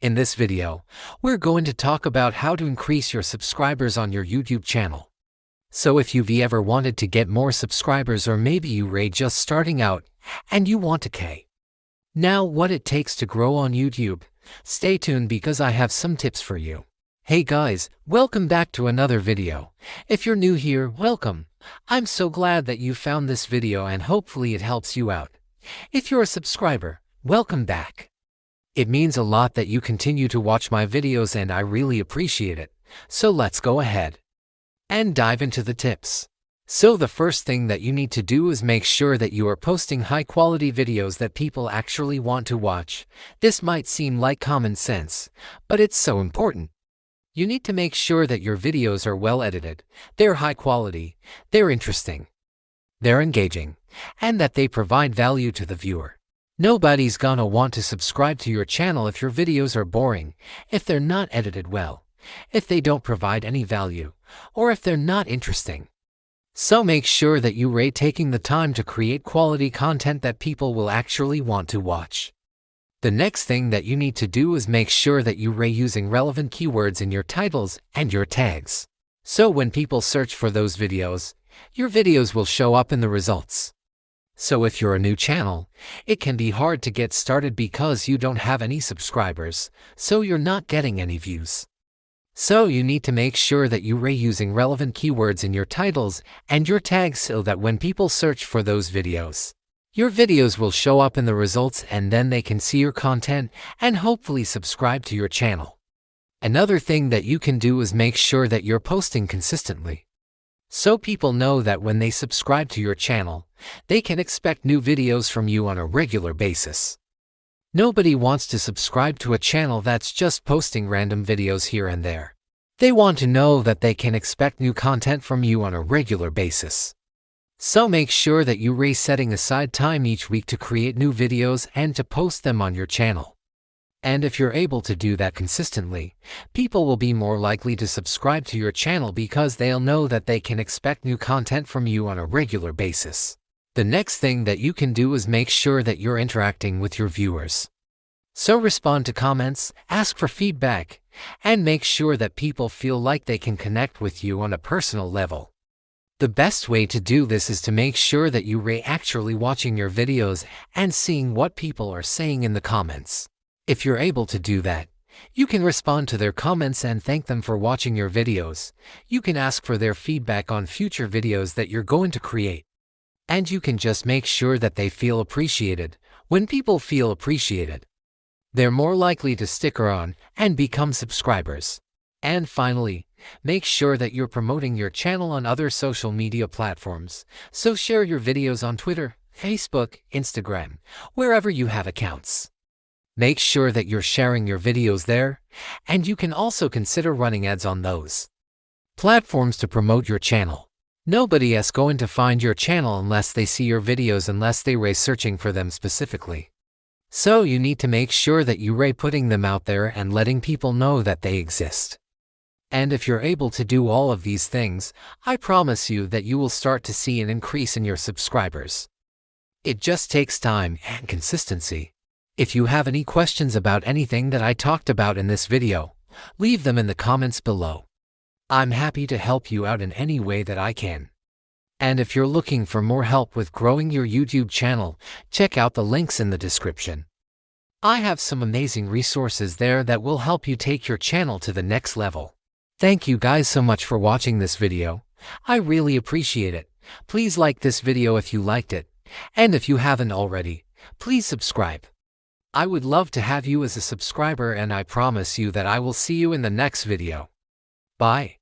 In this video, we're going to talk about how to increase your subscribers on your YouTube channel. So if you've ever wanted to get more subscribers, or maybe you're just starting out and you want to now what it takes to grow on YouTube, stay tuned because I have some tips for you. Hey guys, welcome back to another video. If you're new here, welcome. I'm so glad that you found this video and hopefully it helps you out. If you're a subscriber, welcome back. It means a lot that you continue to watch my videos and I really appreciate it. So let's go ahead and dive into the tips. So the first thing that you need to do is make sure that you are posting high-quality videos that people actually want to watch. This might seem like common sense, but it's so important. You need to make sure that your videos are well edited, they're high quality, they're interesting, they're engaging, and that they provide value to the viewer. Nobody's gonna want to subscribe to your channel if your videos are boring, if they're not edited well, if they don't provide any value, or if they're not interesting. So make sure that you're taking the time to create quality content that people will actually want to watch. The next thing that you need to do is make sure that you're using relevant keywords in your titles and your tags. So when people search for those videos, your videos will show up in the results. So if you're a new channel, it can be hard to get started because you don't have any subscribers, so you're not getting any views. So you need to make sure that you're using relevant keywords in your titles and your tags so that when people search for those videos, your videos will show up in the results and then they can see your content and hopefully subscribe to your channel. Another thing that you can do is make sure that you're posting consistently. So people know that when they subscribe to your channel, they can expect new videos from you on a regular basis. Nobody wants to subscribe to a channel that's just posting random videos here and there. They want to know that they can expect new content from you on a regular basis. So make sure that you're setting aside time each week to create new videos and to post them on your channel. And if you're able to do that consistently, people will be more likely to subscribe to your channel because they'll know that they can expect new content from you on a regular basis. The next thing that you can do is make sure that you're interacting with your viewers. So respond to comments, ask for feedback, and make sure that people feel like they can connect with you on a personal level. The best way to do this is to make sure that you're actually watching your videos and seeing what people are saying in the comments. If you're able to do that, you can respond to their comments and thank them for watching your videos. You can ask for their feedback on future videos that you're going to create. And you can just make sure that they feel appreciated. When people feel appreciated, they're more likely to stick around and become subscribers. And finally, make sure that you're promoting your channel on other social media platforms. So share your videos on Twitter, Facebook, Instagram, wherever you have accounts. Make sure that you're sharing your videos there, and you can also consider running ads on those platforms to promote your channel. Nobody is going to find your channel unless they see your videos, unless they're searching for them specifically. So you need to make sure that you're putting them out there and letting people know that they exist. And if you're able to do all of these things, I promise you that you will start to see an increase in your subscribers. It just takes time and consistency. If you have any questions about anything that I talked about in this video, leave them in the comments below. I'm happy to help you out in any way that I can. And if you're looking for more help with growing your YouTube channel, check out the links in the description. I have some amazing resources there that will help you take your channel to the next level. Thank you guys so much for watching this video. I really appreciate it. Please like this video if you liked it. And if you haven't already, please subscribe. I would love to have you as a subscriber, and I promise you that I will see you in the next video. Bye.